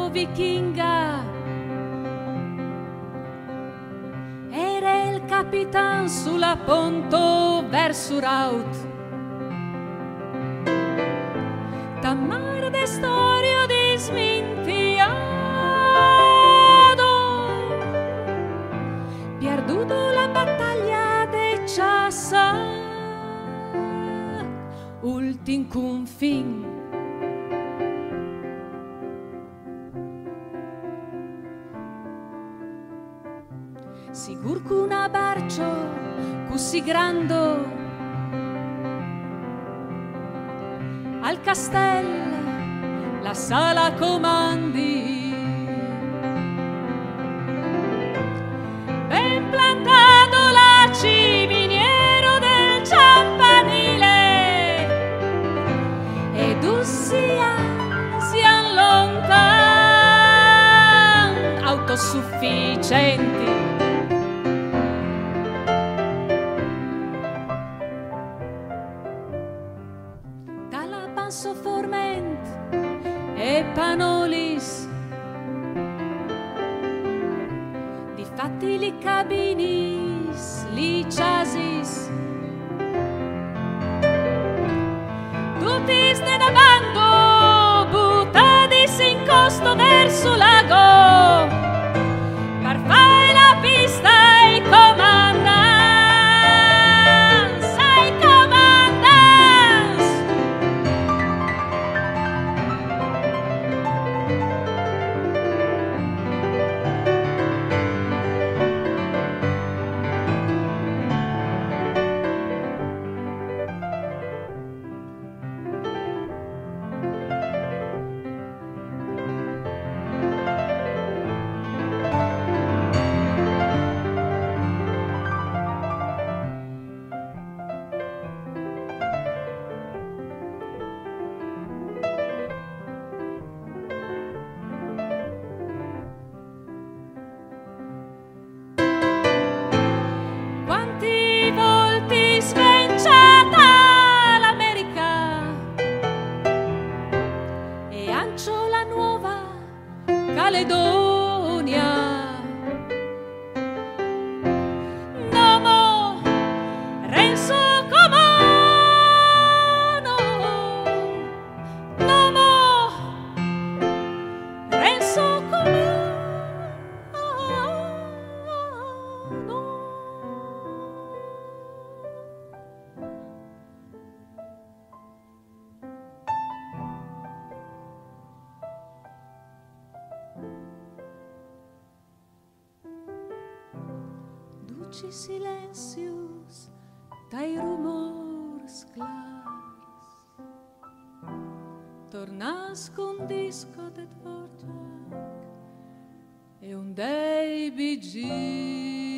vichinga. Era il capitan sulla ponto verso Raut. Tammar de storia di smintiado, perduto la battaglia de Chassa, ultim confin. Sigur che un abbraccio così grande al castello la sala comandi, ben plantato la ciminiera del campanile ed sian lontan autosufficienti. Forment e panolis, difatti li cabinis, li chasis, tutti ne davando, buttadis in costo verso lago, per fare la pista ai comandants. Caledonia, Nomo, Renzo Comano, Nomo, Renzo Comano. Duci silencios dai rumors clars, tornas con disco de Dvorak e un dei Bee Gees.